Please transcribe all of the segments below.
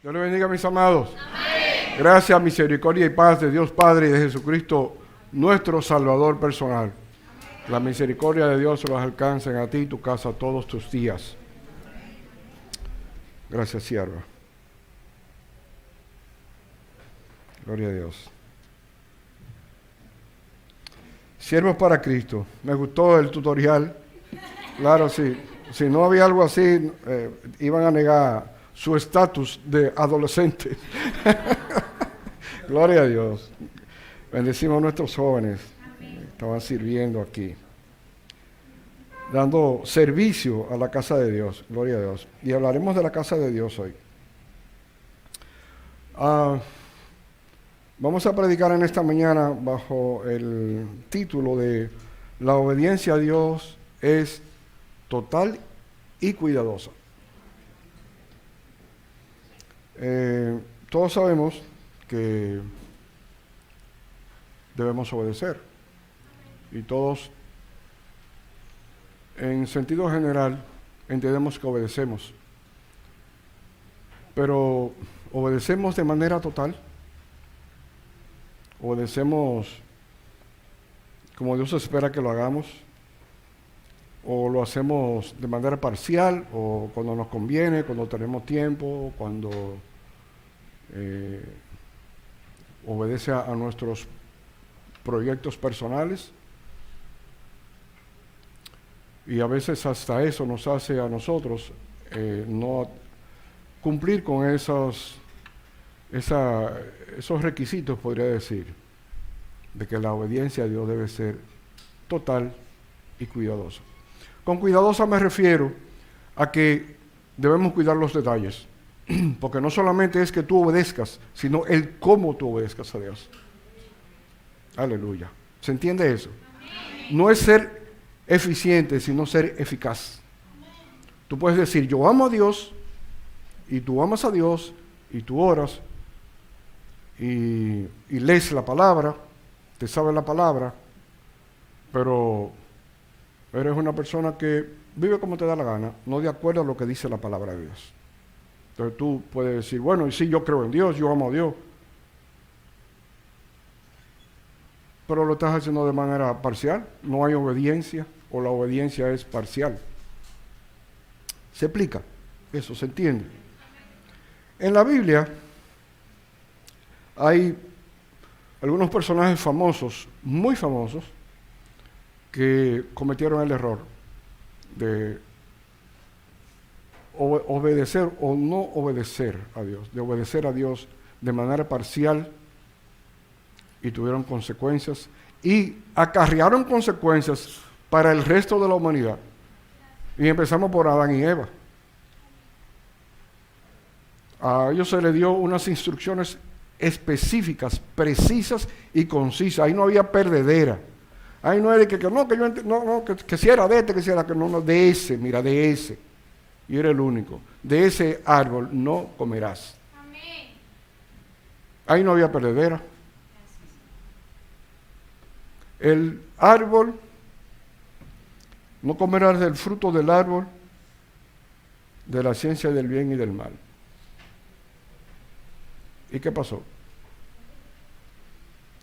Dios le bendiga, mis amados. Amén. Gracias, misericordia y paz de Dios Padre y de Jesucristo, nuestro Salvador personal. Amén. La misericordia de Dios se los alcance a ti y tu casa todos tus días. Gracias, sierva. Gloria a Dios. Siervos para Cristo. Me gustó el tutorial. Claro, sí. Si no había algo así, iban a negar su estatus de adolescente. Gloria a Dios. Bendecimos a nuestros jóvenes que estaban sirviendo aquí, dando servicio a la casa de Dios. Gloria a Dios. Y hablaremos de la casa de Dios hoy. Vamos a predicar en esta mañana bajo el título de La obediencia a Dios es total y cuidadosa. Todos sabemos que debemos obedecer y todos en sentido general entendemos que obedecemos, pero ¿obedecemos de manera total? ¿Obedecemos como Dios espera que lo hagamos? ¿O lo hacemos de manera parcial, o cuando nos conviene, cuando tenemos tiempo, cuando obedece a nuestros proyectos personales? Y a veces hasta eso nos hace a nosotros no cumplir con esos requisitos, podría decir, de que la obediencia a Dios debe ser total y cuidadosa. Con cuidadosa me refiero a que debemos cuidar los detalles, porque no solamente es que tú obedezcas, sino el cómo tú obedezcas a Dios. Aleluya. ¿Se entiende eso? No es ser eficiente, sino ser eficaz. Tú puedes decir, yo amo a Dios, y tú amas a Dios, y tú oras, y lees la palabra, te sabes la palabra, pero eres una persona que vive como te da la gana, no de acuerdo a lo que dice la palabra de Dios. Entonces tú puedes decir, bueno, y sí, yo creo en Dios, yo amo a Dios, pero lo estás haciendo de manera parcial, no hay obediencia, o la obediencia es parcial. ¿Se explica? Eso se entiende. En la Biblia hay algunos personajes famosos, muy famosos, que cometieron el error de obedecer o no obedecer a Dios, de obedecer a Dios de manera parcial, y tuvieron consecuencias y acarrearon consecuencias para el resto de la humanidad. Y empezamos por Adán y Eva. A ellos se les dio unas instrucciones específicas, precisas y concisas. Ahí no había perdedera. Ahí no era que no, que yo no, que si era de este, que si era que no, de ese, mira, de ese. Y era el único. De ese árbol no comerás. Amén. Ahí no había perdedera. El árbol, no comerás del fruto del árbol de la ciencia del bien y del mal. ¿Y qué pasó?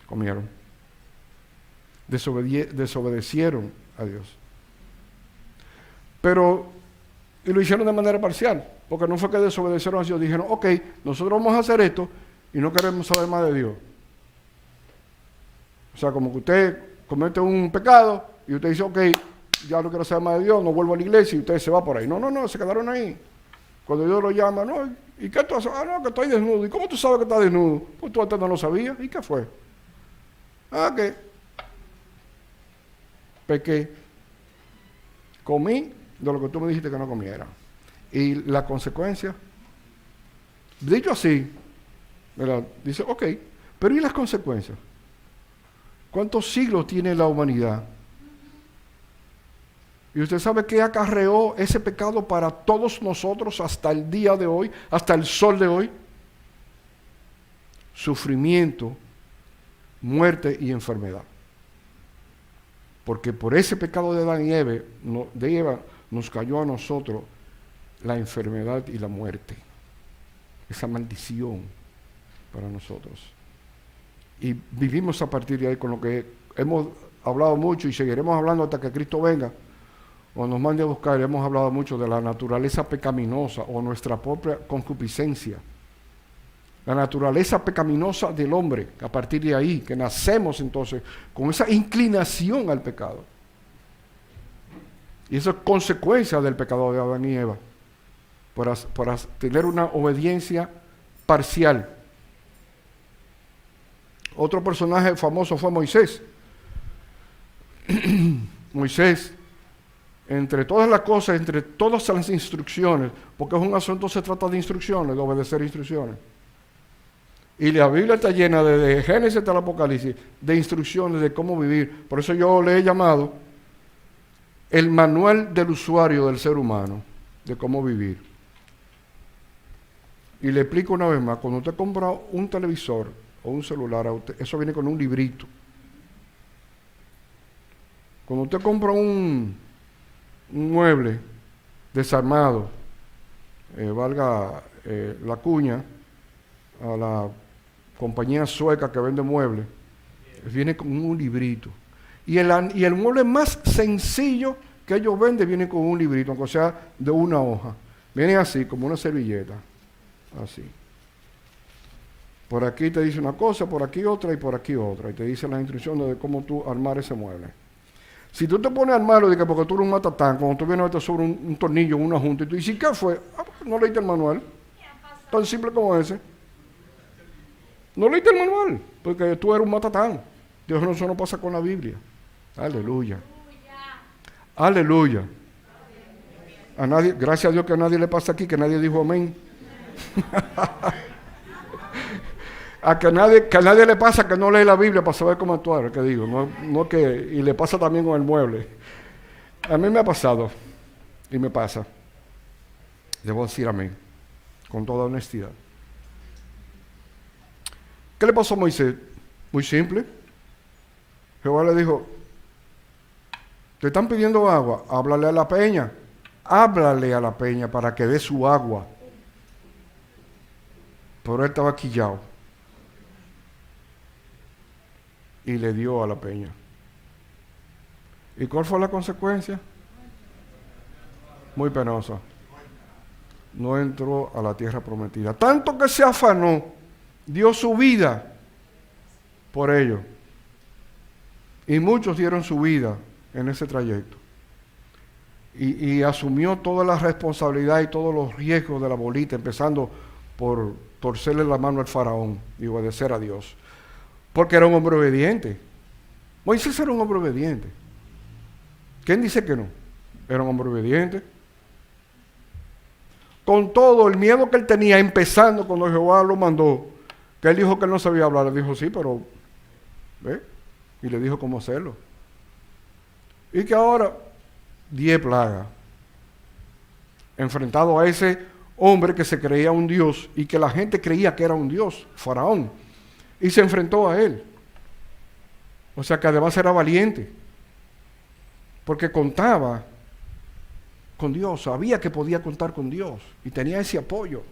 Comieron. Desobedecieron a Dios. Pero, y lo hicieron de manera parcial, porque no fue que desobedecieron a Dios, dijeron, ok, nosotros vamos a hacer esto y no queremos saber más de Dios. O sea, como que usted comete un pecado y usted dice, ok, ya no quiero saber más de Dios, no vuelvo a la iglesia, y usted se va por ahí. No, se quedaron ahí. Cuando Dios lo llama, no, ¿y qué tú haces? No, que estoy desnudo. ¿Y cómo tú sabes que estás desnudo? Pues tú antes no lo sabías. ¿Y qué fue? Que pequé, comí de lo que tú me dijiste que no comiera. Y la consecuencia, dicho así, ¿verdad? Dice, ok, pero ¿y las consecuencias? ¿Cuántos siglos tiene la humanidad? Y usted sabe qué acarreó ese pecado para todos nosotros hasta el día de hoy, hasta el sol de hoy. Sufrimiento, muerte y enfermedad. Porque por ese pecado de Adán y Eva nos cayó a nosotros la enfermedad y la muerte. esa maldición para nosotros. Y vivimos a partir de ahí con lo que hemos hablado mucho y seguiremos hablando hasta que Cristo venga o nos mande a buscar. Hemos hablado mucho de la naturaleza pecaminosa o nuestra propia concupiscencia. La naturaleza pecaminosa del hombre, a partir de ahí, que nacemos entonces con esa inclinación al pecado. Y eso es consecuencia del pecado de Adán y Eva, por tener una obediencia parcial. Otro personaje famoso fue Moisés. Moisés, entre todas las cosas, entre todas las instrucciones, porque es un asunto, se trata de instrucciones, de obedecer instrucciones. Y la Biblia está llena de Génesis hasta el Apocalipsis, de instrucciones de cómo vivir. Por eso yo le he llamado el manual del usuario del ser humano, de cómo vivir. Y le explico una vez más, cuando usted compra un televisor o un celular, eso viene con un librito. Cuando usted compra un mueble desarmado, valga la cuña, a la compañía sueca que vende muebles, viene con un librito. Y el mueble más sencillo que ellos venden viene con un librito, aunque sea de una hoja. Viene así, como una servilleta. Así. Por aquí te dice una cosa, por aquí otra y por aquí otra. Y te dice las instrucciones de cómo tú armar ese mueble. Si tú te pones a armarlo, porque tú eres un matatán, cuando tú vienes a ver sobre un tornillo, una junta, y tú dices, ¿qué fue? No leíste el manual. Tan simple como ese. No leíste el manual, porque tú eres un matatán. Dios, eso no pasa con la Biblia. Aleluya. Aleluya. A nadie, gracias a Dios que a nadie le pasa aquí, que nadie dijo amén. Que a nadie le pasa que no lee la Biblia para saber cómo actuar, que digo, y le pasa también con el mueble. A mí me ha pasado, y me pasa. Debo decir amén, con toda honestidad. ¿Qué le pasó a Moisés? Muy simple. Jehová le dijo, te están pidiendo agua, háblale a la peña. Háblale a la peña para que dé su agua. Pero él estaba quillado. Y le dio a la peña. ¿Y cuál fue la consecuencia? Muy penosa. No entró a la tierra prometida. Tanto que se afanó, dio su vida por ello. Y muchos dieron su vida en ese trayecto. Y asumió toda la responsabilidad y todos los riesgos de la bolita, empezando por torcerle la mano al faraón y obedecer a Dios. Porque era un hombre obediente. Moisés era un hombre obediente. ¿Quién dice que no? Era un hombre obediente. Con todo el miedo que él tenía, empezando cuando Jehová lo mandó, que él dijo que él no sabía hablar, le dijo sí, pero ¿ve? Y le dijo cómo hacerlo. Y que ahora 10 plagas, enfrentado a ese hombre que se creía un dios y que la gente creía que era un dios, Faraón, y se enfrentó a él. O sea que además era valiente, porque contaba con Dios, sabía que podía contar con Dios y tenía ese apoyo.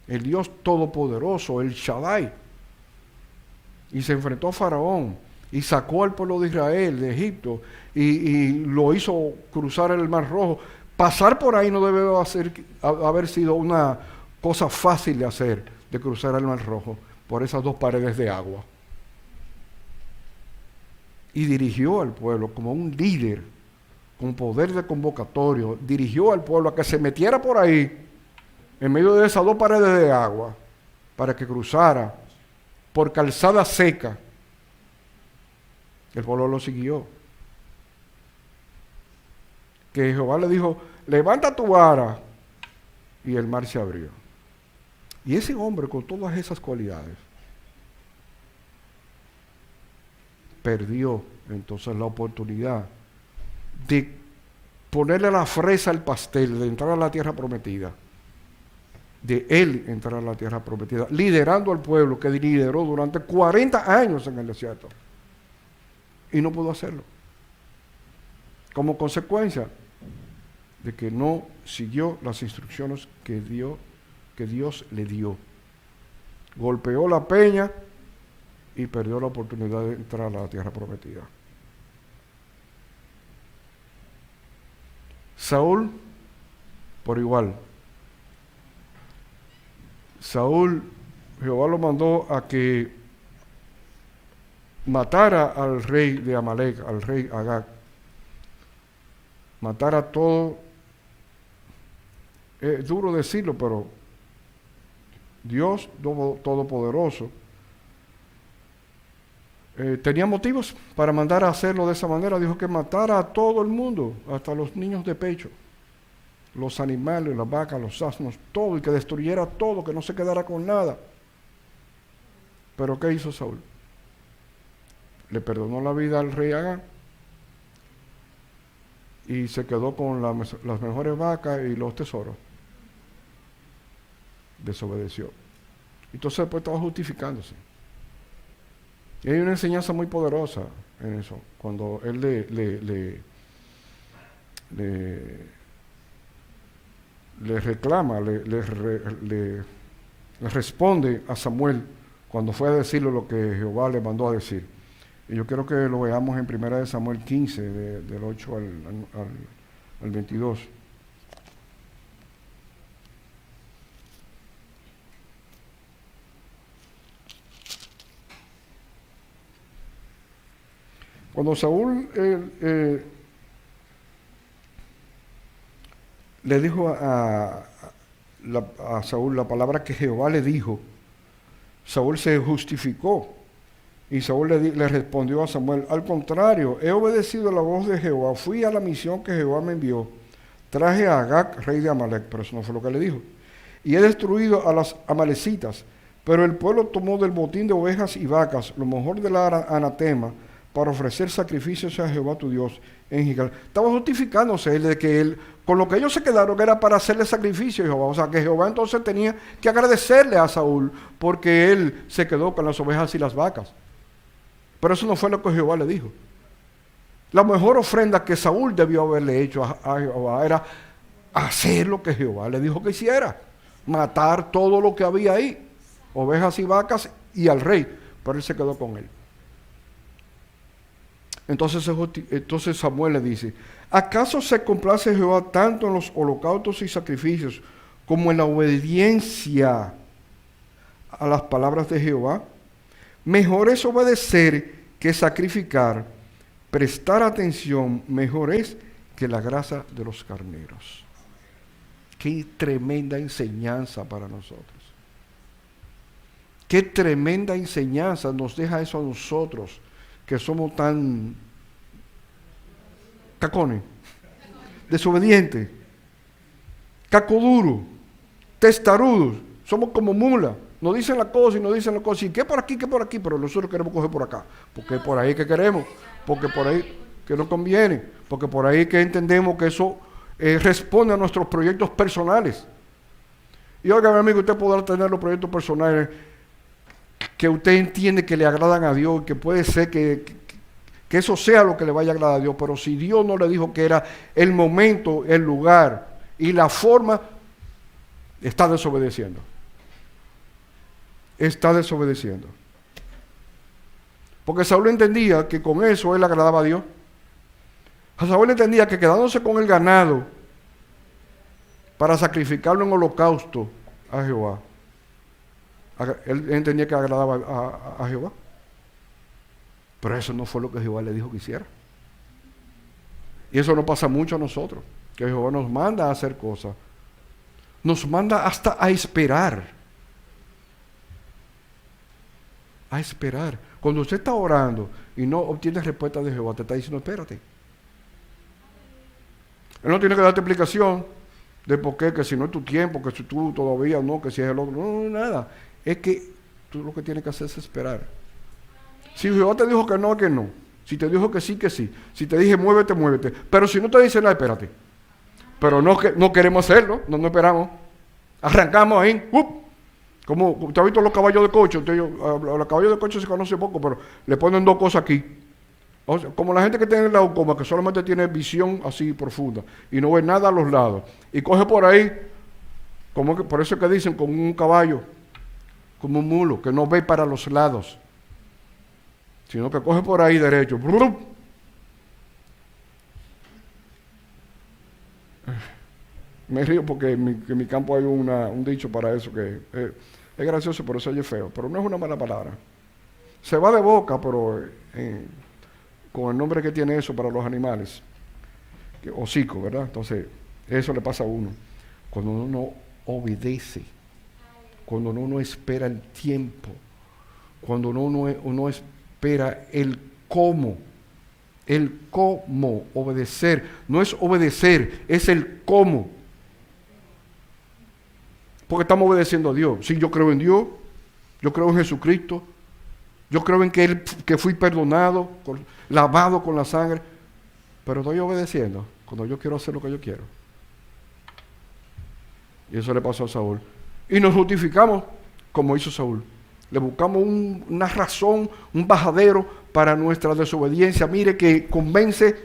El Dios todopoderoso, el Shaddai. Y se enfrentó a Faraón y sacó al pueblo de Israel de Egipto y lo hizo cruzar el Mar Rojo. Pasar por ahí no debe haber sido una cosa fácil de hacer, de cruzar el Mar Rojo por esas 2 paredes de agua. Y dirigió al pueblo como un líder, con poder de convocatorio, dirigió al pueblo a que se metiera por ahí, en medio de esas 2 paredes de agua, para que cruzara por calzada seca. El pueblo lo siguió. Que Jehová le dijo, levanta tu vara, y el mar se abrió. Y ese hombre con todas esas cualidades perdió entonces la oportunidad de ponerle la fresa al pastel, de entrar a la tierra prometida, de él entrar a la tierra prometida, liderando al pueblo que lideró durante 40 años en el desierto. Y no pudo hacerlo. Como consecuencia de que no siguió las instrucciones que dio que Dios le dio. Golpeó la peña y perdió la oportunidad de entrar a la tierra prometida. Saúl, por igual. Saúl, Jehová lo mandó a que matara al rey de Amalek, al rey Agag. Matara todo. Es duro decirlo, pero Dios Todopoderoso tenía motivos para mandar a hacerlo de esa manera. Dijo que matara a todo el mundo, hasta los niños de pecho, los animales, las vacas, los asnos, todo, y que destruyera todo, que no se quedara con nada. Pero ¿qué hizo Saúl? Le perdonó la vida al rey Agag y se quedó con las mejores vacas y los tesoros. Desobedeció. Entonces después estaba justificándose. Y hay una enseñanza muy poderosa en eso. Cuando él le reclama, le responde a Samuel cuando fue a decirle lo que Jehová le mandó a decir. Y yo quiero que lo veamos en 1 Samuel 15, del 8 al 22. Cuando Saúl le dijo a Saúl la palabra que Jehová le dijo, Saúl se justificó y Saúl le respondió a Samuel: al contrario, he obedecido la voz de Jehová, fui a la misión que Jehová me envió, traje a Agag, rey de Amalek, pero eso no fue lo que le dijo, y he destruido a las amalecitas, pero el pueblo tomó del botín de ovejas y vacas lo mejor del anatema, para ofrecer sacrificios a Jehová tu Dios en Gilgal. Estaba justificándose él de que él, con lo que ellos se quedaron era para hacerle sacrificio a Jehová. O sea que Jehová entonces tenía que agradecerle a Saúl porque él se quedó con las ovejas y las vacas. Pero eso no fue lo que Jehová le dijo. La mejor ofrenda que Saúl debió haberle hecho a Jehová era hacer lo que Jehová le dijo que hiciera. Matar todo lo que había ahí. Ovejas y vacas y al rey. Pero él se quedó con él. Entonces Samuel le dice: ¿acaso se complace Jehová tanto en los holocaustos y sacrificios como en la obediencia a las palabras de Jehová? Mejor es obedecer que sacrificar, prestar atención, mejor es que la grasa de los carneros. Qué tremenda enseñanza para nosotros. Qué tremenda enseñanza nos deja eso a nosotros, que somos tan cacones, desobedientes, cacoduros, testarudos, somos como mulas, nos dicen la cosa y nos dicen la cosa, y qué por aquí, pero nosotros queremos coger por acá, porque es por ahí que queremos, porque por ahí que nos conviene, porque por ahí que entendemos que eso responde a nuestros proyectos personales. Y oiga, mi amigo, usted podrá tener los proyectos personales que usted entiende que le agradan a Dios, que puede ser que eso sea lo que le vaya a agradar a Dios, pero si Dios no le dijo que era el momento, el lugar y la forma, está desobedeciendo. Está desobedeciendo. Porque Saúl entendía que con eso él agradaba a Dios. Saúl entendía que quedándose con el ganado para sacrificarlo en holocausto a Jehová, él entendía que agradaba a Jehová. Pero eso no fue lo que Jehová le dijo que hiciera. Y eso no pasa mucho a nosotros, que Jehová nos manda a hacer cosas. Nos manda hasta a esperar. A esperar. Cuando usted está orando y no obtiene respuesta de Jehová, te está diciendo: espérate. Él no tiene que darte explicación de por qué, que si no es tu tiempo, que si tú todavía no, que si es el otro. No, nada. Es que tú lo que tienes que hacer es esperar. Si Jehová te dijo que no, que no. Si te dijo que sí, que sí. Si te dije muévete, muévete. Pero si no te dice nada, espérate. Pero no queremos hacerlo, no esperamos. Arrancamos ahí. Como usted ha visto los caballos de coche. Los caballos de coche se conoce poco, pero le ponen dos cosas aquí. O sea, como la gente que tiene la glaucoma, que solamente tiene visión así profunda y no ve nada a los lados. Y coge por ahí Por eso es que dicen como un caballo, como un mulo, que no ve para los lados, sino que coge por ahí derecho. Me río porque en mi campo hay un dicho para eso que es gracioso, pero se oye feo, pero no es una mala palabra. Se va de boca, pero con el nombre que tiene eso para los animales, hocico, ¿verdad? Entonces, eso le pasa a uno. Cuando uno no obedece, cuando uno no espera el tiempo, cuando uno espera el cómo obedecer. No es obedecer, es el cómo. Porque estamos obedeciendo a Dios. Sí, yo creo en Dios, yo creo en Jesucristo, yo creo en que fui perdonado, lavado con la sangre, pero estoy obedeciendo cuando yo quiero hacer lo que yo quiero. Y eso le pasó a Saúl. Y nos justificamos como hizo Saúl. Le buscamos una razón, un bajadero para nuestra desobediencia. Mire que convence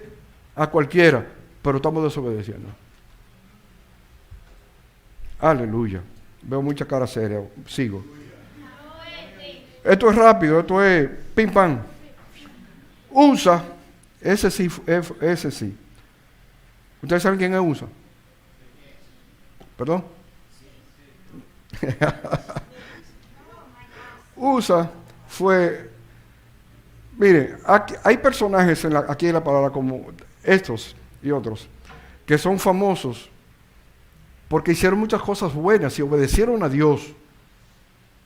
a cualquiera, pero estamos desobedeciendo. Aleluya. Veo mucha cara seria. Sigo. Esto es rápido, esto es pim pam. Usa, ese sí. ¿Ustedes saben quién es Usa? ¿Perdón? Usa fue, mire, hay personajes aquí en la palabra como estos y otros que son famosos porque hicieron muchas cosas buenas y obedecieron a Dios.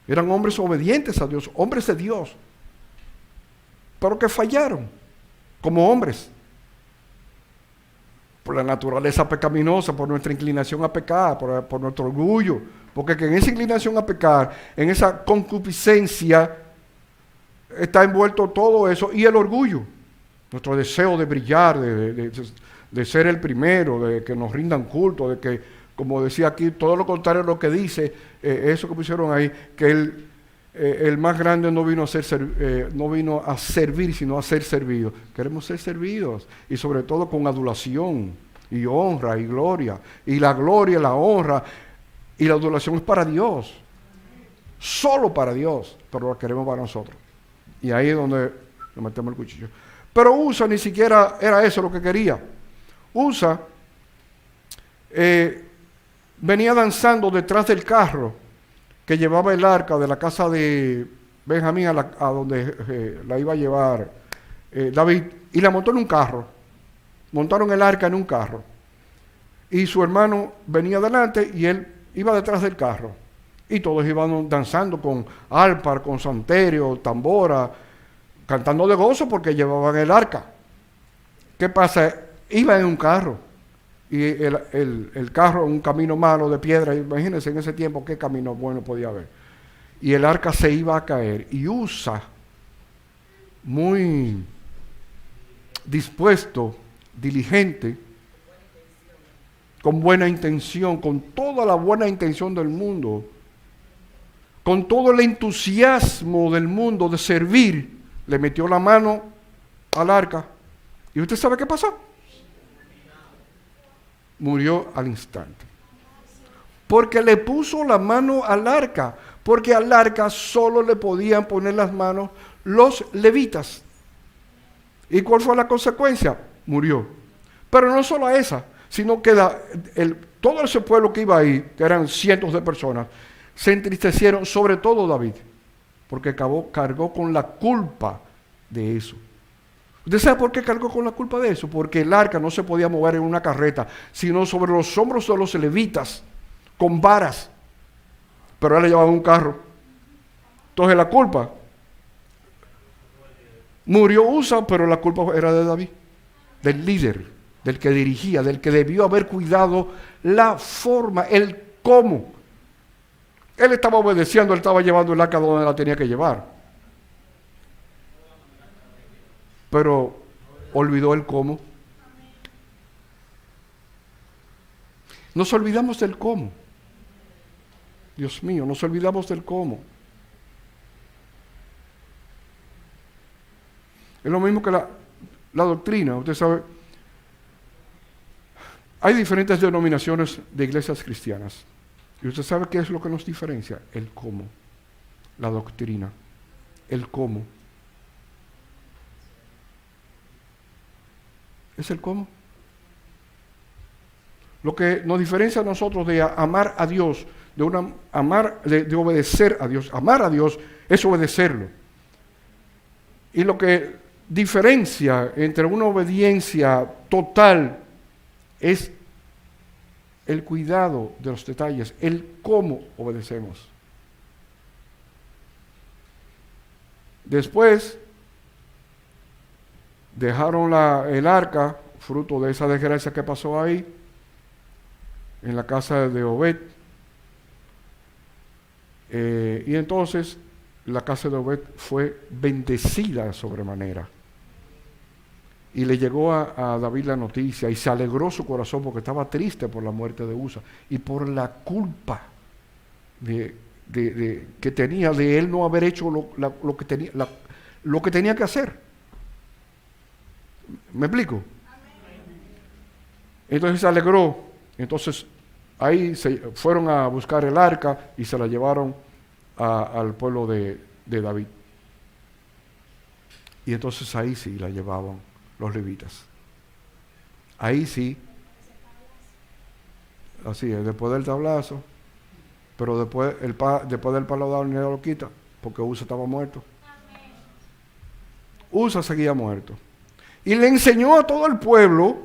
Eran hombres obedientes a Dios, hombres de Dios, pero que fallaron como hombres por la naturaleza pecaminosa, por nuestra inclinación a pecar, por nuestro orgullo, porque que en esa inclinación a pecar, en esa concupiscencia, está envuelto todo eso y el orgullo, nuestro deseo de brillar, de ser el primero, de que nos rindan culto, de que, como decía aquí, todo lo contrario a lo que dice, eso que pusieron ahí, que el más grande no vino a servir, sino a ser servido. Queremos ser servidos, y sobre todo con adulación, y honra, y gloria. Y la gloria, la honra, y la adulación es para Dios. Solo para Dios, pero la queremos para nosotros. Y ahí es donde le metemos el cuchillo. Pero Usa ni siquiera era eso lo que quería. Usa venía danzando detrás del carro que llevaba el arca de la casa de Benjamín a donde la iba a llevar David, y la montó en un carro. Montaron el arca en un carro. Y su hermano venía delante y él iba detrás del carro. Y todos iban danzando con arpa, con salterio, tambora, cantando de gozo porque llevaban el arca. ¿Qué pasa? Iba en un carro. Y el carro, un camino malo de piedra, imagínense en ese tiempo qué camino bueno podía haber. Y el arca se iba a caer. Y Usa, muy dispuesto, diligente, con buena intención, con toda la buena intención del mundo, con todo el entusiasmo del mundo de servir, le metió la mano al arca. ¿Y usted sabe qué pasó? Murió al instante. Porque le puso la mano al arca. Porque al arca solo le podían poner las manos los levitas. ¿Y cuál fue la consecuencia? Murió. Pero no solo esa, sino que todo ese pueblo que iba ahí, que eran cientos de personas, se entristecieron, sobre todo David, porque cargó con la culpa de eso. ¿Usted sabe por qué cargó con la culpa de eso? Porque el arca no se podía mover en una carreta, sino sobre los hombros de los levitas, con varas. Pero él le llevaba un carro. Entonces la culpa, murió Usa, pero la culpa era de David, del líder, del que dirigía, del que debió haber cuidado la forma, el cómo. Él estaba obedeciendo, él estaba llevando el arca donde la tenía que llevar. Pero olvidó el cómo. Nos olvidamos del cómo. Dios mío, nos olvidamos del cómo. Es lo mismo que la doctrina. Usted sabe, hay diferentes denominaciones de iglesias cristianas. ¿Y usted sabe qué es lo que nos diferencia? El cómo, la doctrina, el cómo. Es el cómo. Lo que nos diferencia a nosotros de amar a Dios, de obedecer a Dios. Amar a Dios es obedecerlo. Y lo que diferencia entre una obediencia total es el cuidado de los detalles, el cómo obedecemos. Después dejaron el arca, fruto de esa desgracia que pasó ahí, en la casa de Obed. Y entonces la casa de Obed fue bendecida de sobremanera. Y le llegó a David la noticia y se alegró su corazón porque estaba triste por la muerte de Usa y por la culpa que tenía de él no haber hecho lo que tenía que hacer. ¿Me explico? Entonces se alegró. Entonces ahí fueron a buscar el arca y se la llevaron al pueblo de David. Y entonces ahí sí la llevaban los levitas. Ahí sí. Así es, después del tablazo. Pero después del palo dado ni lo quita, porque Usa estaba muerto. Usa seguía muerto. Y le enseñó a todo el pueblo,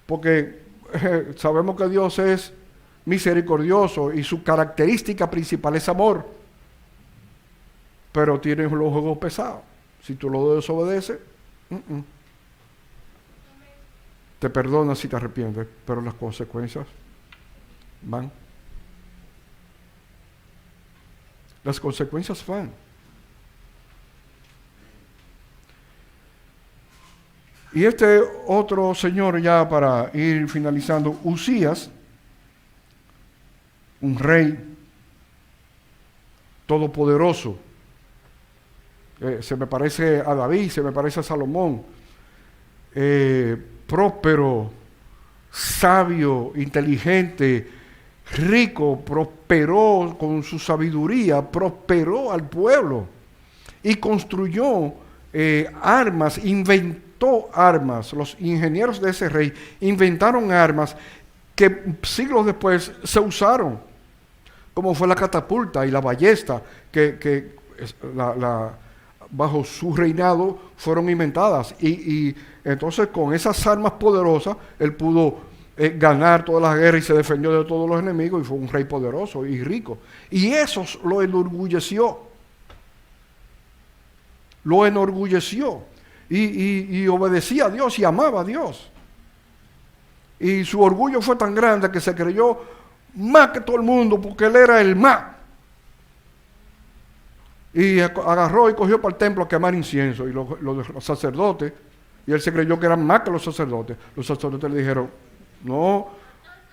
porque sabemos que Dios es misericordioso y su característica principal es amor. Pero tiene los ojos pesados. Si tú lo desobedeces, te perdona si te arrepientes, pero las consecuencias van. Las consecuencias van. Y este otro señor, ya para ir finalizando, Usías, un rey todopoderoso, se me parece a David, se me parece a Salomón, próspero, sabio, inteligente, rico, prosperó con su sabiduría, prosperó al pueblo y construyó armas, inventó armas. Los ingenieros de ese rey inventaron armas que siglos después se usaron, como fue la catapulta y la ballesta, que bajo su reinado fueron inventadas. Y entonces con esas armas poderosas, él pudo ganar todas las guerras y se defendió de todos los enemigos y fue un rey poderoso y rico. Y eso lo enorgulleció. Lo enorgulleció. Y obedecía a Dios y amaba a Dios. Y su orgullo fue tan grande que se creyó más que todo el mundo porque él era el más. Y agarró y cogió para el templo a quemar incienso y los sacerdotes, y él se creyó que eran más que los sacerdotes. Los sacerdotes le dijeron: no,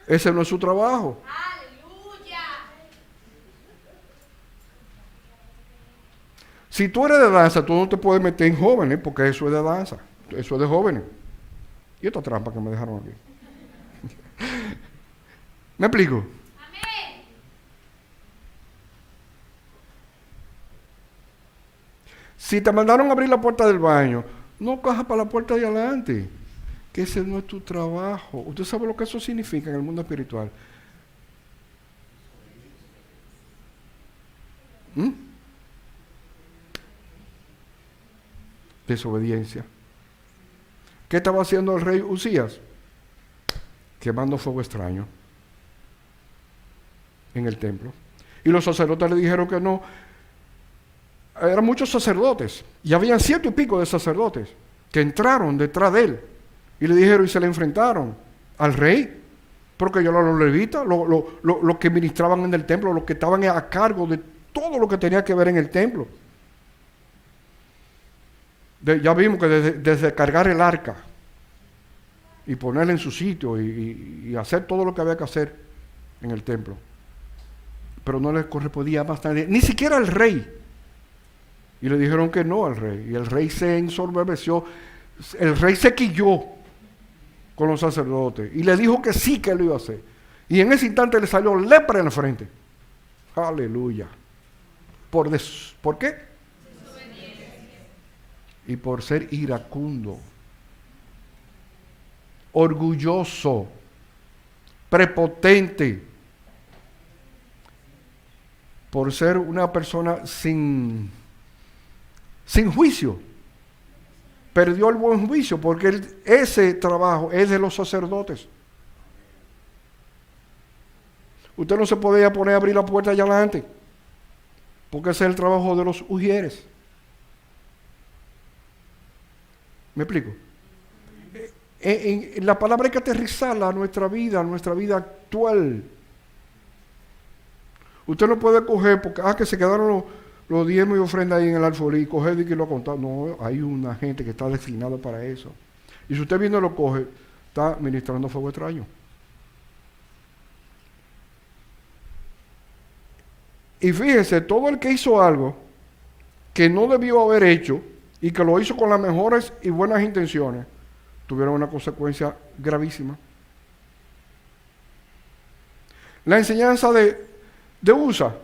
ese no es su trabajo. ¡Aleluya! Si tú eres de danza, tú no te puedes meter en jóvenes, porque eso es de danza, eso es de jóvenes. Y esta trampa que me dejaron aquí. ¿Me explico? Amén. Si te mandaron a abrir la puerta del baño, no cojas para la puerta de adelante, que ese no es tu trabajo. Usted sabe lo que eso significa en el mundo espiritual. Desobediencia. ¿Qué estaba haciendo el rey Usías? Quemando fuego extraño en el templo. Y los sacerdotes le dijeron que no. Eran muchos sacerdotes, y habían 100 y pico de sacerdotes que entraron detrás de él y le dijeron y se le enfrentaron al rey, porque ellos los levitas, los que ministraban en el templo, los que estaban a cargo de todo lo que tenía que ver en el templo. Ya vimos que desde cargar el arca y ponerla en su sitio y hacer todo lo que había que hacer en el templo, pero no les correspondía más nadie, ni siquiera al rey. Y le dijeron que no al rey. Y el rey se ensoberbeció. El rey se quilló con los sacerdotes. Y le dijo que sí que lo iba a hacer. Y en ese instante le salió lepra en la frente. Aleluya. ¿Por qué? Y por ser iracundo, orgulloso, prepotente, por ser una persona sin juicio. Perdió el buen juicio porque ese trabajo es de los sacerdotes. Usted no se podía poner a abrir la puerta allá adelante, porque ese es el trabajo de los ujieres. ¿Me explico? En la palabra hay que aterrizarla a nuestra vida actual. Usted no puede coger, porque que se quedaron los diezmos y ofrendas ahí en el alfolí, y coger y que lo contar. No, hay una gente que está destinada para eso. Y si usted viene y lo coge, está ministrando fuego extraño. Y fíjese, todo el que hizo algo que no debió haber hecho y que lo hizo con las mejores y buenas intenciones, tuvieron una consecuencia gravísima. La enseñanza de USA,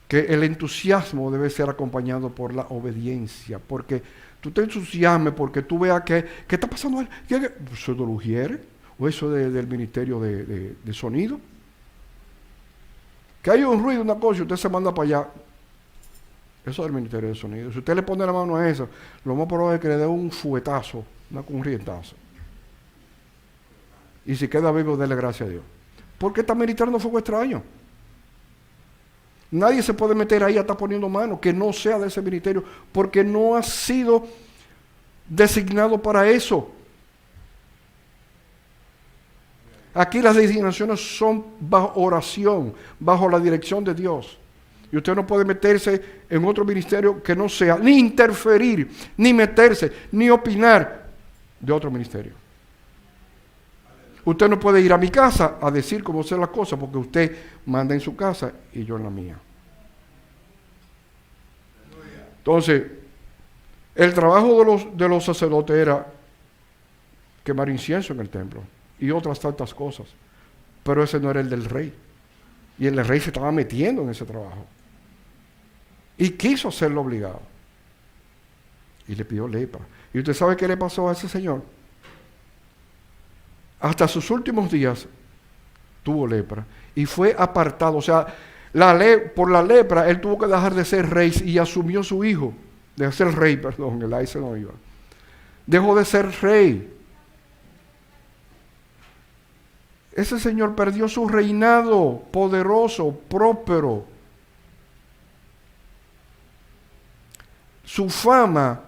que el entusiasmo debe ser acompañado por la obediencia, porque tú te entusiasmes, porque tú veas que está pasando, ¿eso de Lugiere? ¿O eso del ministerio de sonido? Que hay un ruido, una cosa, y usted se manda para allá. Eso es el ministerio de sonido. Si usted le pone la mano a eso, lo más probable es que le dé un fuetazo, un corrientazo. Y si queda vivo, dele gracias a Dios. ¿Por qué está ministrando fuego extraño? Nadie se puede meter ahí a estar poniendo mano que no sea de ese ministerio, porque no ha sido designado para eso. Aquí las designaciones son bajo oración, bajo la dirección de Dios. Y usted no puede meterse en otro ministerio que no sea, ni interferir, ni meterse, ni opinar de otro ministerio. Usted no puede ir a mi casa a decir cómo ser las cosas, porque usted manda en su casa y yo en la mía. Entonces, el trabajo de los sacerdotes era quemar incienso en el templo y otras tantas cosas. Pero ese no era el del rey. Y el rey se estaba metiendo en ese trabajo. Y quiso hacerlo obligado. Y le pidió lepra. ¿Y usted sabe qué le pasó a ese señor? Hasta sus últimos días tuvo lepra. Y fue apartado. O sea, por la lepra, él tuvo que dejar de ser rey y asumió su hijo. De ser rey, perdón, el ahí se no iba. Dejó de ser rey. Ese señor perdió su reinado poderoso, próspero. Su fama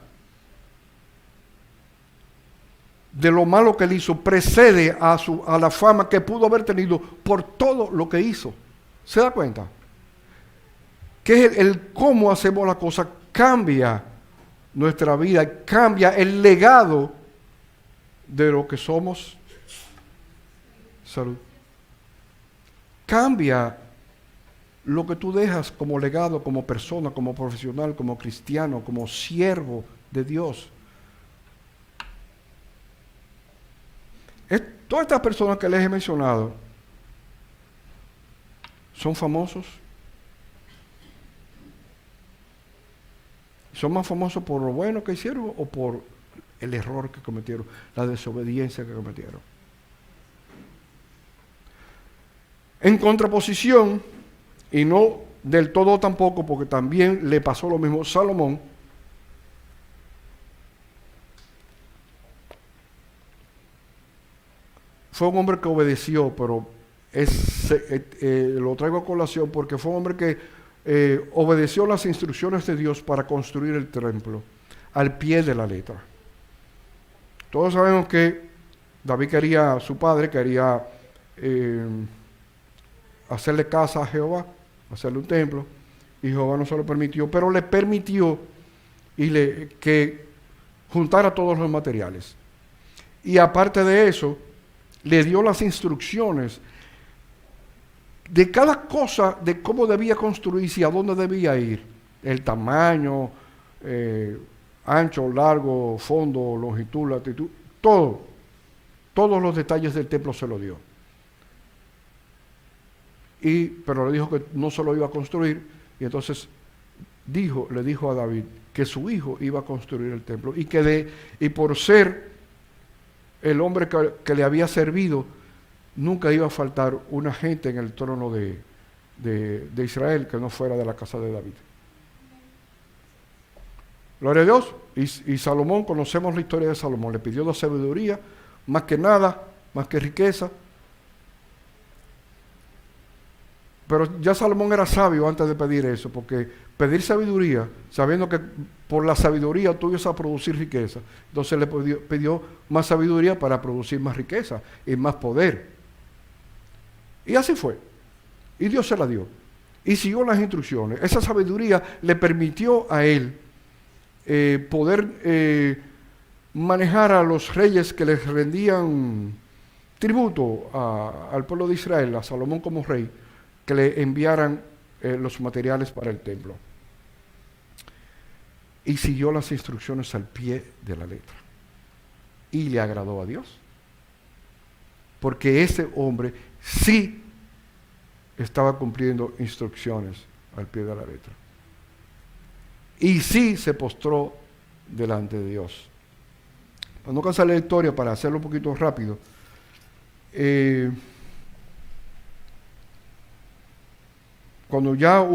de lo malo que él hizo precede a la fama que pudo haber tenido por todo lo que hizo. ¿Se da cuenta? Que el cómo hacemos la cosa cambia nuestra vida, cambia el legado de lo que somos. Salud. Cambia lo que tú dejas como legado, como persona, como profesional, como cristiano, como siervo de Dios. Todas estas personas que les he mencionado son famosos. ¿Son más famosos por lo bueno que hicieron o por el error que cometieron, la desobediencia que cometieron? En contraposición, y no del todo tampoco, porque también le pasó lo mismo, Salomón fue un hombre que obedeció, pero lo traigo a colación porque fue un hombre que obedeció las instrucciones de Dios para construir el templo al pie de la letra. Todos sabemos que David su padre quería hacerle casa a Jehová, hacerle un templo, y Jehová no se lo permitió, pero le permitió que juntara todos los materiales. Y aparte de eso, le dio las instrucciones de cada cosa, de cómo debía construirse y a dónde debía ir. El tamaño, ancho, largo, fondo, longitud, latitud, todo. Todos los detalles del templo se lo dio. pero le dijo que no se lo iba a construir, y entonces le dijo a David que su hijo iba a construir el templo, y por ser el hombre que le había servido, nunca iba a faltar una gente en el trono de Israel que no fuera de la casa de David. Gloria a Dios. Y Salomón, conocemos la historia de Salomón, le pidió la sabiduría, más que nada, más que riqueza. Pero ya Salomón era sabio antes de pedir eso, porque pedir sabiduría, sabiendo que por la sabiduría tú ibas a producir riqueza, entonces le pidió más sabiduría para producir más riqueza y más poder. Y así fue. Y Dios se la dio. Y siguió las instrucciones. Esa sabiduría le permitió a él poder manejar a los reyes que les rendían tributo al pueblo de Israel, a Salomón como rey, que le enviaran los materiales para el templo. Y siguió las instrucciones al pie de la letra. Y le agradó a Dios. Porque ese hombre sí estaba cumpliendo instrucciones al pie de la letra. Y sí se postró delante de Dios. Para no cansar la historia, para hacerlo un poquito rápido, cuando ya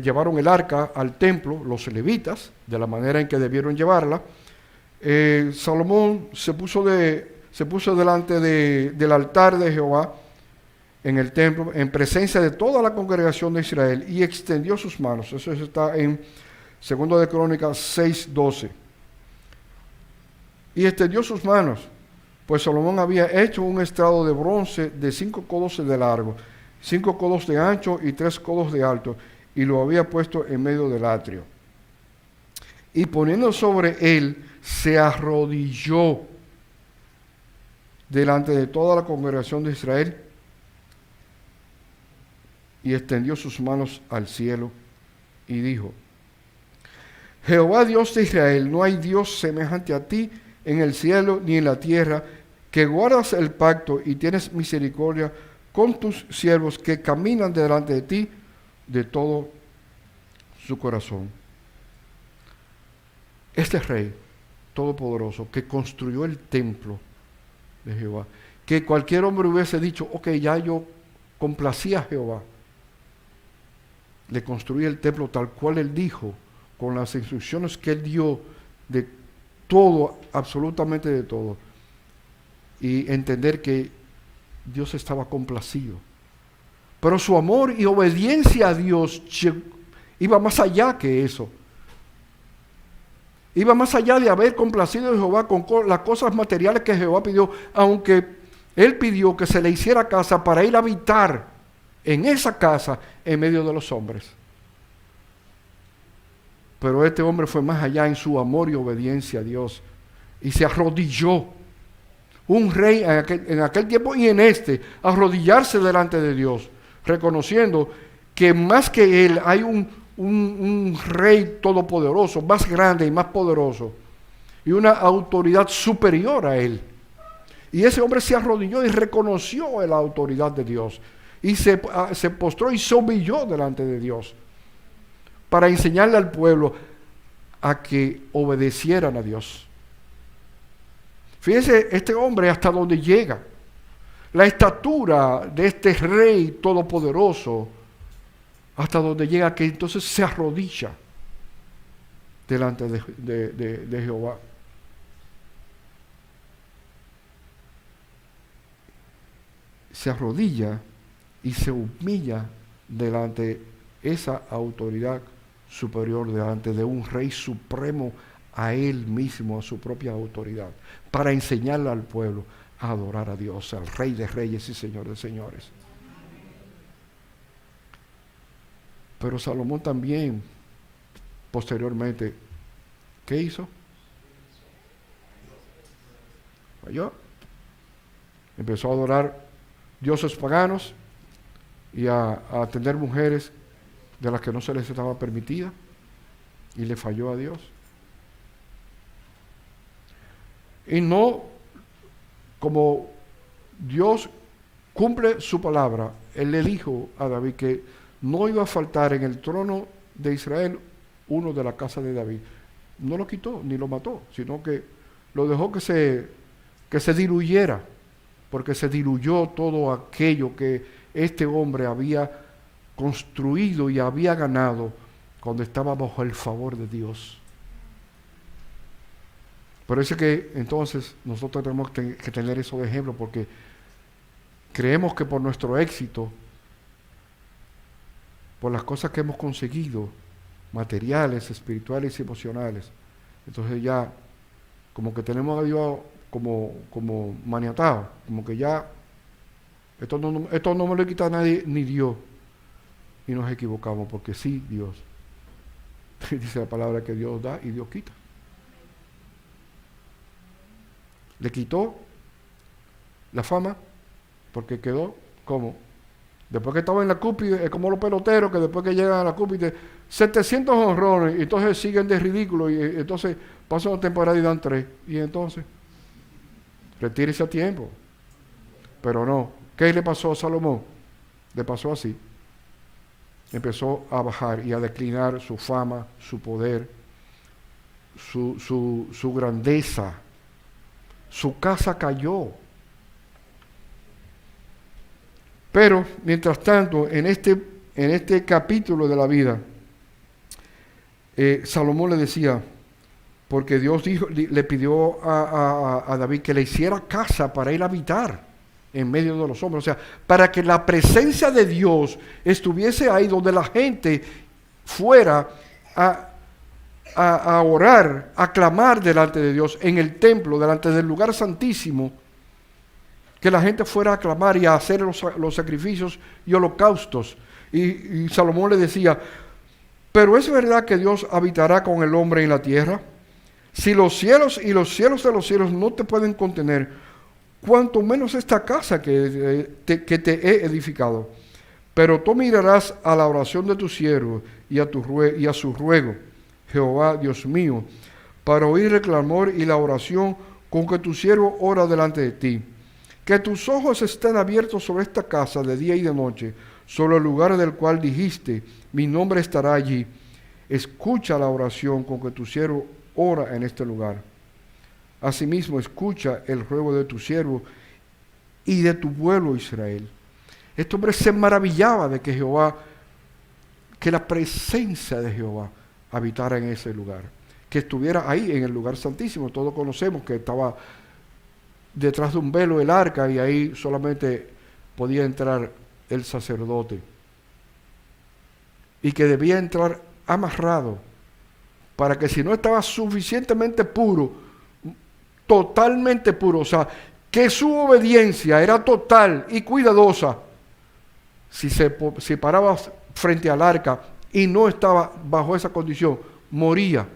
llevaron el arca al templo, los levitas, de la manera en que debieron llevarla, Salomón se puso delante del altar de Jehová en el templo, en presencia de toda la congregación de Israel, y extendió sus manos. Eso está en 2 de Crónicas 6:12. Y extendió sus manos, pues Salomón había hecho un estrado de bronce de 5 codos de largo, 5 codos de ancho y 3 codos de alto, y lo había puesto en medio del atrio. Y poniendo sobre él, se arrodilló delante de toda la congregación de Israel, y extendió sus manos al cielo, y dijo: Jehová Dios de Israel, no hay Dios semejante a ti en el cielo ni en la tierra, que guardas el pacto y tienes misericordia con tus siervos que caminan delante de ti de todo su corazón. Este rey todopoderoso que construyó el templo de Jehová, que cualquier hombre hubiese dicho, ok, ya yo complací a Jehová, le construí el templo tal cual él dijo, con las instrucciones que él dio de todo, absolutamente de todo, y entender que Dios estaba complacido. Pero su amor y obediencia a Dios iba más allá que eso. Iba más allá de haber complacido a Jehová con las cosas materiales que Jehová pidió, aunque él pidió que se le hiciera casa para ir a habitar en esa casa en medio de los hombres. Pero este hombre fue más allá en su amor y obediencia a Dios y se arrodilló. Un rey en aquel tiempo y en arrodillarse delante de Dios, reconociendo que más que él hay un rey todopoderoso, más grande y más poderoso, y una autoridad superior a él. Y ese hombre se arrodilló y reconoció la autoridad de Dios, y se postró y se humilló delante de Dios, para enseñarle al pueblo a que obedecieran a Dios. Fíjense este hombre hasta donde llega. La estatura de este rey todopoderoso, hasta donde llega, que entonces se arrodilla delante de Jehová. Se arrodilla y se humilla delante de esa autoridad superior, delante de un rey supremo, a él mismo, a su propia autoridad, para enseñarle al pueblo a adorar a Dios, al Rey de Reyes y Señor de Señores. Pero Salomón también, posteriormente, ¿qué hizo? Falló. Empezó a adorar dioses paganos y a atender mujeres de las que no se les estaba permitida, y le falló a Dios. Y no como Dios cumple su palabra. Él le dijo a David que no iba a faltar en el trono de Israel uno de la casa de David. No lo quitó ni lo mató, sino que lo dejó que se diluyera, porque se diluyó todo aquello que este hombre había construido y había ganado cuando estaba bajo el favor de Dios. Por eso es que entonces nosotros tenemos que tener eso de ejemplo, porque creemos que por nuestro éxito, por las cosas que hemos conseguido, materiales, espirituales y emocionales, entonces ya como que tenemos a Dios como maniatado, como que ya esto no me lo quita nadie ni Dios. Y nos equivocamos, porque sí, Dios. Dice la palabra que Dios da y Dios quita. Le quitó la fama porque quedó como, después que estaba en la cúspide, es como los peloteros que después que llegan a la cúspide, 700 honrones, y entonces siguen de ridículo, y entonces pasan una temporada y dan 3, y entonces retírese a tiempo. Pero no, ¿qué le pasó a Salomón? Le pasó así. Empezó a bajar y a declinar su fama, su poder, su grandeza. Su casa cayó. Pero, mientras tanto, en este capítulo de la vida, Salomón le decía, porque Dios le pidió a David que le hiciera casa para él habitar en medio de los hombres, o sea, para que la presencia de Dios estuviese ahí donde la gente fuera a orar, a clamar delante de Dios, en el templo, delante del lugar santísimo, que la gente fuera a clamar y a hacer los sacrificios y holocaustos. Y Salomón le decía, pero es verdad que Dios habitará con el hombre en la tierra. Si los cielos y los cielos de los cielos no te pueden contener, cuanto menos esta casa que te he edificado. Pero tú mirarás a la oración de tu siervo y a su ruego, Jehová Dios mío, para oír el clamor y la oración con que tu siervo ora delante de ti. Que tus ojos estén abiertos sobre esta casa de día y de noche, sobre el lugar del cual dijiste, mi nombre estará allí. Escucha la oración con que tu siervo ora en este lugar. Asimismo, escucha el ruego de tu siervo y de tu pueblo Israel. Este hombre se maravillaba de que la presencia de Jehová habitara en ese lugar, que estuviera ahí en el lugar santísimo. Todos conocemos que estaba detrás de un velo el arca y ahí solamente podía entrar el sacerdote, y que debía entrar amarrado, para que si no estaba suficientemente puro, totalmente puro, o sea, que su obediencia era total y cuidadosa, si se paraba frente al arca y no estaba bajo esa condición, moría.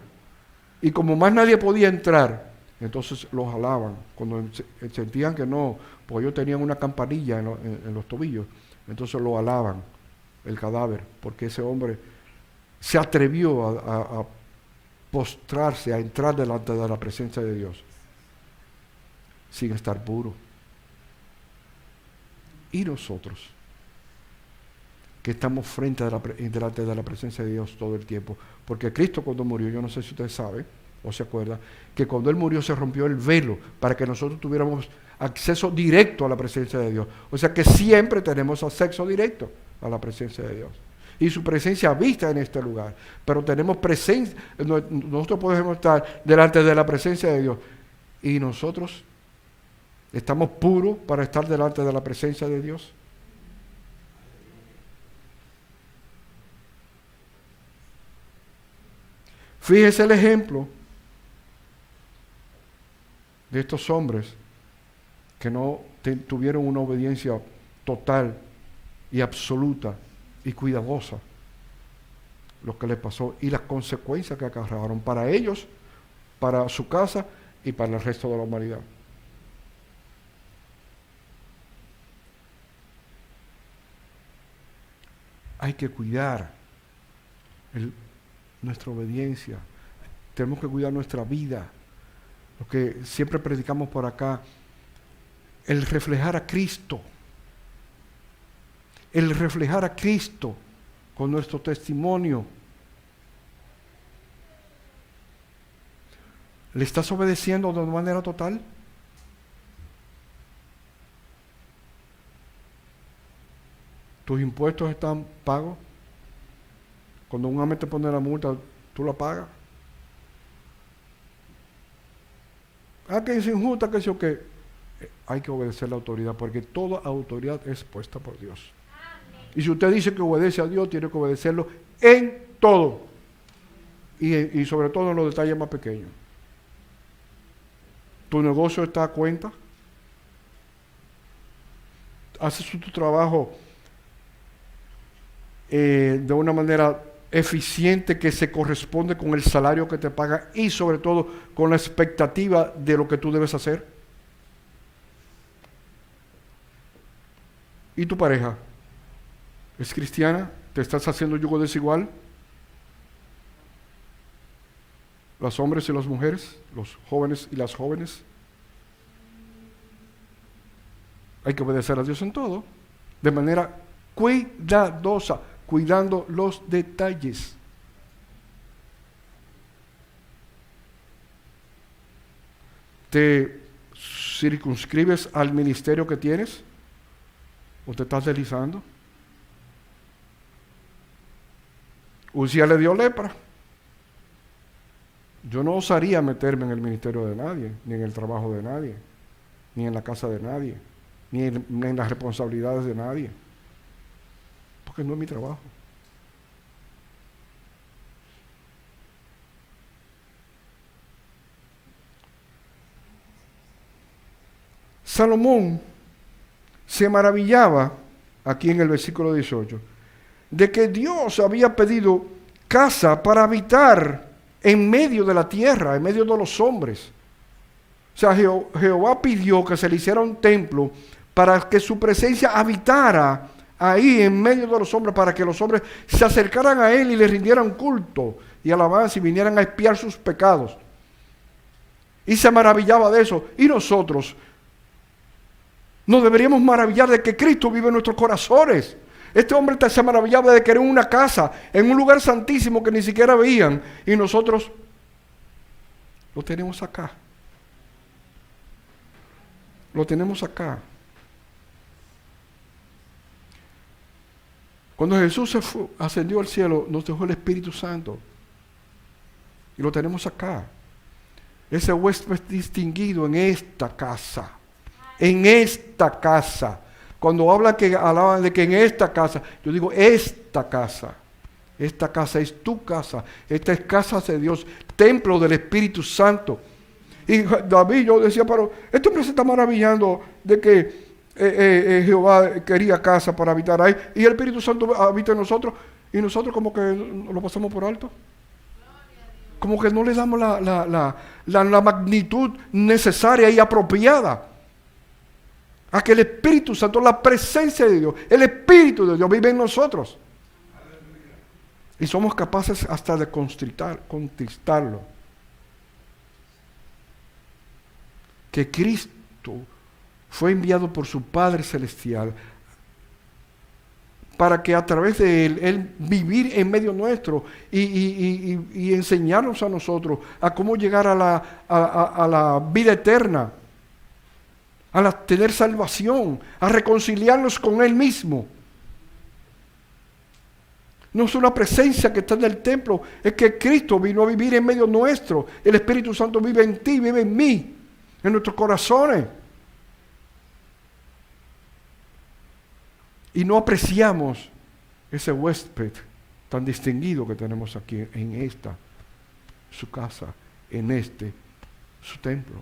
Y como más nadie podía entrar, entonces los jalaban. Cuando sentían que no, porque ellos tenían una campanilla en los tobillos, entonces lo jalaban, el cadáver, porque ese hombre se atrevió a postrarse, a entrar delante de la presencia de Dios, sin estar puro. Y nosotros, que estamos delante de la presencia de Dios todo el tiempo, porque Cristo cuando murió, yo no sé si ustedes saben o se acuerdan, que cuando Él murió se rompió el velo para que nosotros tuviéramos acceso directo a la presencia de Dios. O sea que siempre tenemos acceso directo a la presencia de Dios. Y su presencia habita en este lugar. Pero tenemos presencia, nosotros podemos estar delante de la presencia de Dios. Y nosotros estamos puros para estar delante de la presencia de Dios. Fíjese el ejemplo de estos hombres que no tuvieron una obediencia total y absoluta y cuidadosa, lo que les pasó y las consecuencias que acarrearon para ellos, para su casa y para el resto de la humanidad. Hay que cuidar nuestra obediencia, tenemos que cuidar nuestra vida, lo que siempre predicamos por acá, el reflejar a Cristo, el reflejar a Cristo con nuestro testimonio. ¿Le estás obedeciendo de manera total? ¿Tus impuestos están pagos? Cuando un hombre te pone la multa, ¿tú la pagas? Que es injusta, que sí o que. Hay que obedecer la autoridad, porque toda autoridad es puesta por Dios. Y si usted dice que obedece a Dios, tiene que obedecerlo en todo. Y sobre todo en los detalles más pequeños. ¿Tu negocio está a cuenta? ¿Haces tu trabajo de una manera eficiente que se corresponde con el salario que te paga y sobre todo con la expectativa de lo que tú debes hacer? ¿Y tu pareja? ¿Es cristiana? ¿Te estás haciendo yugo desigual? ¿Los hombres y las mujeres? ¿Los jóvenes y las jóvenes? Hay que obedecer a Dios en todo, de manera cuidadosa, cuidando los detalles. ¿Te circunscribes al ministerio que tienes? ¿O te estás deslizando? Uzía le dio lepra. Yo no osaría meterme en el ministerio de nadie, ni en el trabajo de nadie, ni en la casa de nadie, ni en las responsabilidades de nadie, porque no es mi trabajo. Salomón se maravillaba, aquí en el versículo 18, de que Dios había pedido casa para habitar en medio de la tierra, en medio de los hombres. O sea, Jehová pidió que se le hiciera un templo para que su presencia habitara ahí en medio de los hombres, para que los hombres se acercaran a Él y le rindieran culto y alabanza y vinieran a expiar sus pecados. Y se maravillaba de eso. Y nosotros nos deberíamos maravillar de que Cristo vive en nuestros corazones. Este hombre se maravillaba de querer una casa en un lugar santísimo que ni siquiera veían. Y nosotros lo tenemos acá. Lo tenemos acá. Cuando Jesús ascendió al cielo, nos dejó el Espíritu Santo. Y lo tenemos acá. Ese huésped distinguido en esta casa. En esta casa. Cuando hablan de que en esta casa, yo digo esta casa. Esta casa es tu casa. Esta es casa de Dios, templo del Espíritu Santo. Y David, yo decía, pero este hombre se está maravillando de que Jehová quería casa para habitar ahí. Y el Espíritu Santo habita en nosotros. Y nosotros como que lo pasamos por alto. Como que no le damos la magnitud necesaria y apropiada a que el Espíritu Santo, la presencia de Dios, el Espíritu de Dios vive en nosotros. Y somos capaces hasta de contristarlo. Que Cristo fue enviado por su Padre Celestial para que a través de Él vivir en medio nuestro y enseñarnos a nosotros a cómo llegar a la vida eterna, a tener salvación, a reconciliarnos con Él mismo. No es una presencia que está en el templo, es que Cristo vino a vivir en medio nuestro. El Espíritu Santo vive en ti, vive en mí, en nuestros corazones. Y no apreciamos ese huésped tan distinguido que tenemos aquí en esta, su casa, en este, su templo.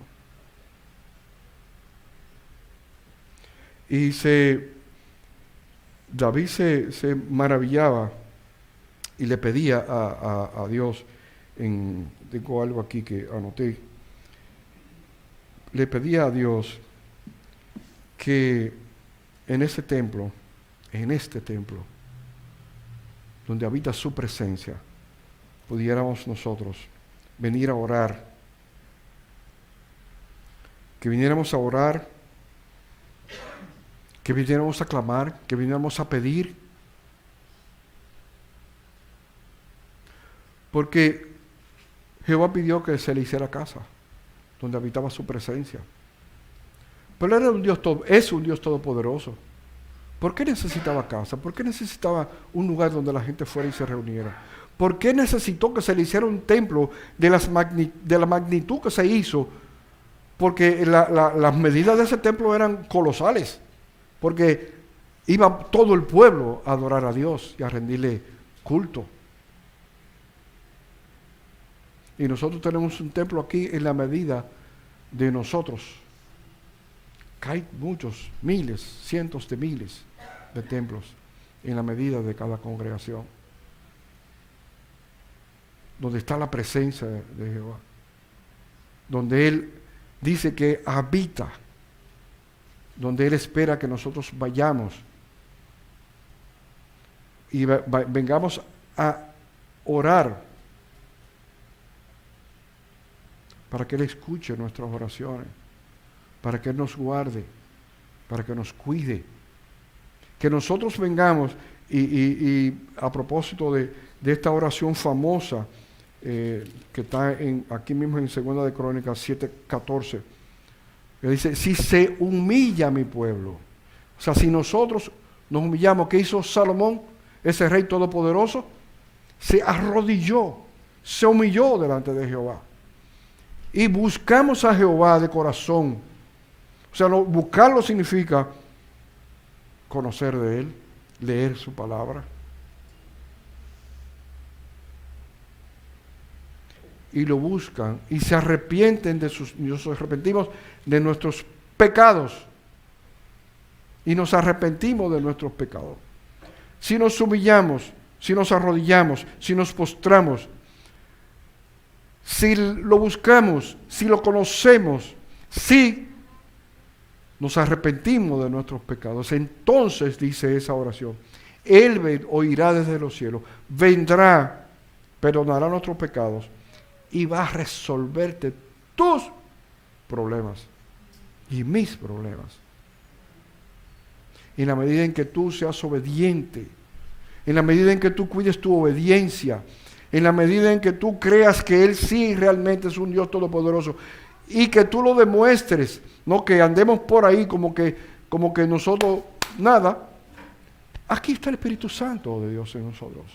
Y David se maravillaba y le pedía a Dios, tengo algo aquí que anoté, le pedía a Dios que en este templo, donde habita su presencia, pudiéramos nosotros venir a orar, que viniéramos a orar que viniéramos a clamar, que viniéramos a pedir. Porque Jehová pidió que se le hiciera casa, donde habitaba su presencia. Pero era un Dios es un Dios todopoderoso. ¿Por qué necesitaba casa? ¿Por qué necesitaba un lugar donde la gente fuera y se reuniera? ¿Por qué necesitó que se le hiciera un templo de la magnitud que se hizo? Porque las medidas de ese templo eran colosales. Porque iba todo el pueblo a adorar a Dios y a rendirle culto. Y nosotros tenemos un templo aquí en la medida de nosotros. Hay muchos, miles, cientos de miles de templos en la medida de cada congregación, donde está la presencia de Jehová, donde Él dice que habita, donde Él espera que nosotros vayamos y vengamos a orar para que Él escuche nuestras oraciones, para que Él nos guarde, para que nos cuide. Que nosotros vengamos, y a propósito de esta oración famosa, que está aquí mismo en 2 de Crónicas 7:14, que dice, si se humilla mi pueblo, o sea, si nosotros nos humillamos, ¿qué hizo Salomón, ese rey todopoderoso? Se arrodilló, se humilló delante de Jehová. Y buscamos a Jehová de corazón. O sea, buscarlo significa conocer de Él, leer su palabra. Y lo buscan y se arrepienten nos arrepentimos de nuestros pecados. Y nos arrepentimos de nuestros pecados. Si nos humillamos, si nos arrodillamos, si nos postramos, si lo buscamos, si lo conocemos, si nos arrepentimos de nuestros pecados, entonces dice esa oración, Él oirá desde los cielos, vendrá, perdonará nuestros pecados y va a resolverte tus problemas y mis problemas. En la medida en que tú seas obediente, en la medida en que tú cuides tu obediencia, en la medida en que tú creas que Él sí realmente es un Dios todopoderoso y que tú lo demuestres, no que andemos por ahí como que nosotros nada. Aquí está el Espíritu Santo de Dios en nosotros.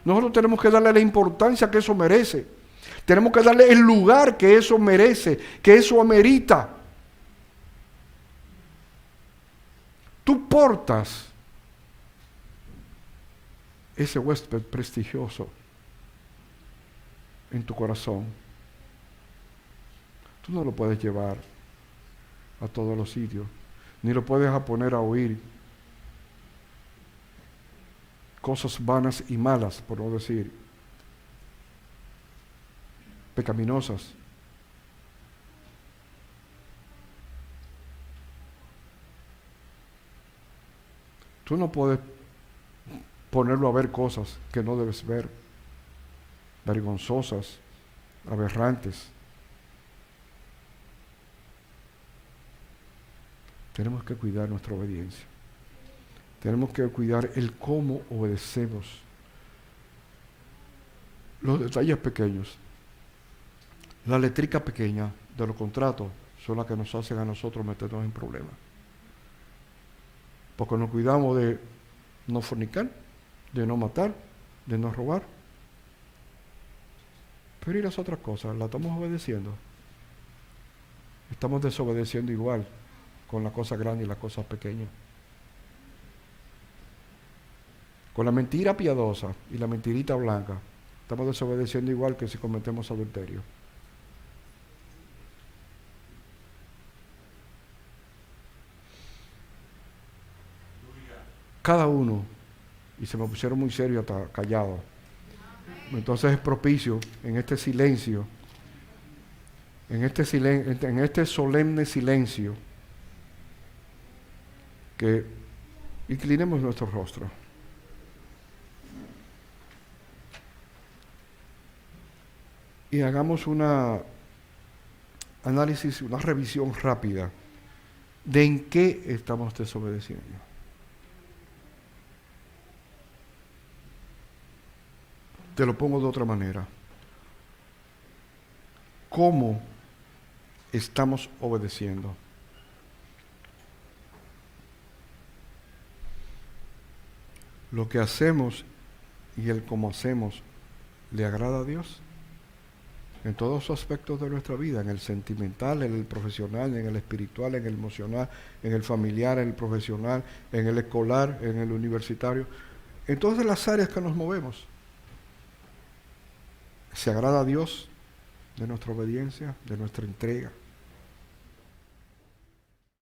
Nosotros tenemos que darle la importancia que eso merece. Tenemos que darle el lugar que eso merece, que eso amerita. Tú portas ese huésped prestigioso en tu corazón. Tú no lo puedes llevar a todos los sitios, ni lo puedes poner a oír cosas vanas y malas, por no decir pecaminosas. Tú no puedes ponerlo a ver cosas que no debes ver, vergonzosas, aberrantes. Tenemos que cuidar nuestra obediencia. Tenemos que cuidar el cómo obedecemos. Los detalles pequeños, la letrica pequeña de los contratos son las que nos hacen a nosotros meternos en problemas. Porque nos cuidamos de no fornicar, de no matar, de no robar. Pero ¿y las otras cosas? ¿Las estamos obedeciendo? Estamos desobedeciendo igual con las cosas grandes y las cosas pequeñas. Con la mentira piadosa y la mentirita blanca, estamos desobedeciendo igual que si cometemos adulterio. Cada uno, y se me pusieron muy serios hasta callados. Entonces es propicio en este silencio, en este solemne silencio, que inclinemos nuestro rostro. Y hagamos una análisis, una revisión rápida de en qué estamos desobedeciendo. Te lo pongo de otra manera. ¿Cómo estamos obedeciendo? Lo que hacemos y el cómo hacemos, ¿le agrada a Dios? En todos los aspectos de nuestra vida, en el sentimental, en el profesional, en el espiritual, en el emocional, en el familiar, en el profesional, en el escolar, en el universitario, en todas las áreas que nos movemos. ¿Se agrada a Dios de nuestra obediencia, de nuestra entrega?